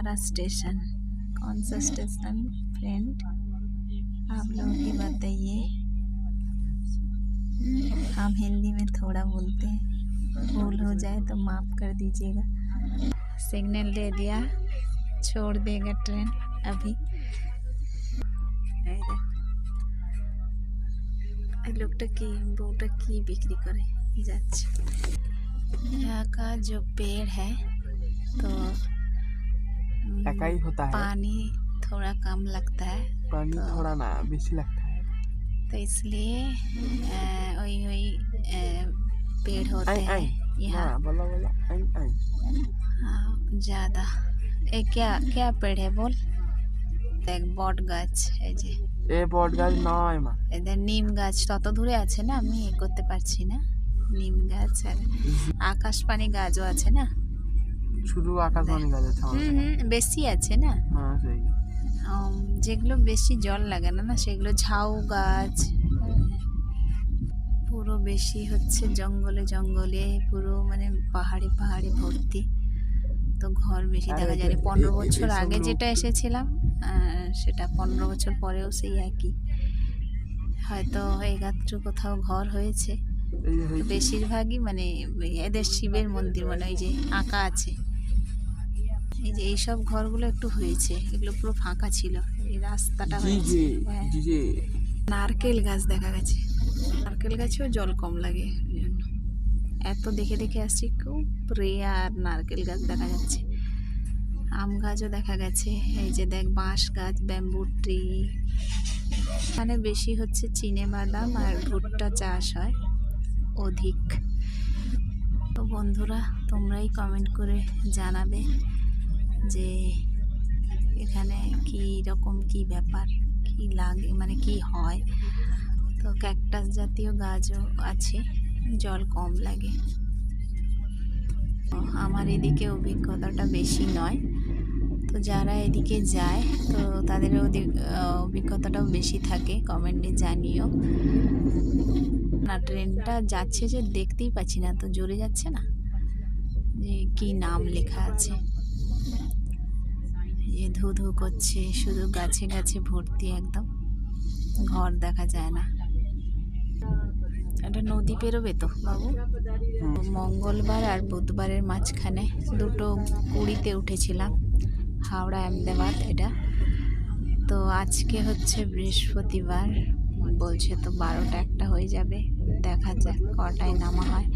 हमारा स्टेशन। कौन सा स्टेशन फ्रेंड, आप लोग ही बताइए। हम हिंदी में थोड़ा बोलते हैं, भूल हो जाए तो माफ़ कर दीजिएगा। सिग्नल दे दिया, छोड़ देगा ट्रेन अभी। लोगटा की बউটা की बिक्री करे जाच्छे। यहाँ का जो पेड़ है तो एकाई होता है, पानी थोड़ा कम लगता है, पानी तो थोड़ा ना बेसी लगता है, तो इसलिए वही वही पेड़ होते हैं यहाँ। ना बोला बोला हाँ, ज़्यादा। ए क्या क्या पेड़ है बोल? দেখ বট গাছ, এই যে এ বট গাছ নয় মা, এদের নিম গাছ তত দূরে আছে না, আমি করতে পারছি না। নিম গাছ আর আকাশপানি গাছও আছে না, শুধু আকাশবাণী গাছ আছে আমাদের। বেশি আছে না। হ্যাঁ সেই যেগুলো বেশি জল লাগে না না সেগুলো ঝাউ গাছ। পুরো বেশি হচ্ছে জঙ্গলে জঙ্গলে, পুরো মানে পাহাড়ে পাহাড়ে ভর্তি, তো ঘর বেশি দেখা যায় না। 15 বছর আগে যেটা এসেছিলাম সেটা 15 বছর পরেও সেই একই, হয়তো এগাত্র কোথাও ঘর হয়েছে। বেশিরভাগই মানে এদের শিবের মন্দির, মানে ওই যে আঁকা আছে, এই যে এইসব ঘরগুলো একটু হয়েছে, এগুলো পুরো ফাঁকা ছিল। এই রাস্তাটা হয়েছে। নারকেল গাছ দেখা গেছে, নারকেল গাছেও জল কম লাগে, ওই জন্য এত দেখে দেখে আসছি। খুব রেয়ার নারকেল গাছ দেখা যাচ্ছে। আম গাছও দেখা গেছে, এই যে দেখ বাঁশ গাছ, ব্যাম্বু ট্রি। এখানে বেশি হচ্ছে চিনে বাদাম আর ভুট্টা চাষ হয় অধিক। তো বন্ধুরা, তোমরাই কমেন্ট করে জানাবে যে এখানে কি রকম কি ব্যাপার, কি লাগে, মানে কি হয়। তো ক্যাকটাস জাতীয় গাছও আছে, জল কম লাগে। আমার এদিকে অভিজ্ঞতাটা বেশি নয়, তো যারা এদিকে যায় তো তাদের অভিজ্ঞতাটাও বেশি থাকে, কমেন্টে জানিও। না ট্রেনটা যাচ্ছে যে দেখতেই পাচ্ছি না, তো জোরে যাচ্ছে না, যে কি নাম লেখা আছে। যে ধু ধু করছে, শুধু গাছে গাছে ভর্তি, একদম ঘর দেখা যায় না। একটা নদী পেরোবে তো বাবু। মঙ্গলবার আর বুধবারের মাঝখানে দুটো কুড়িতে উঠেছিলাম, হাওড়া আহমেদাবাদ এটা। তো আজকে হচ্ছে বৃহস্পতিবার, বলছে তো 12টা 1টা হয়ে যাবে, দেখা যাক কটায় নামা হয়।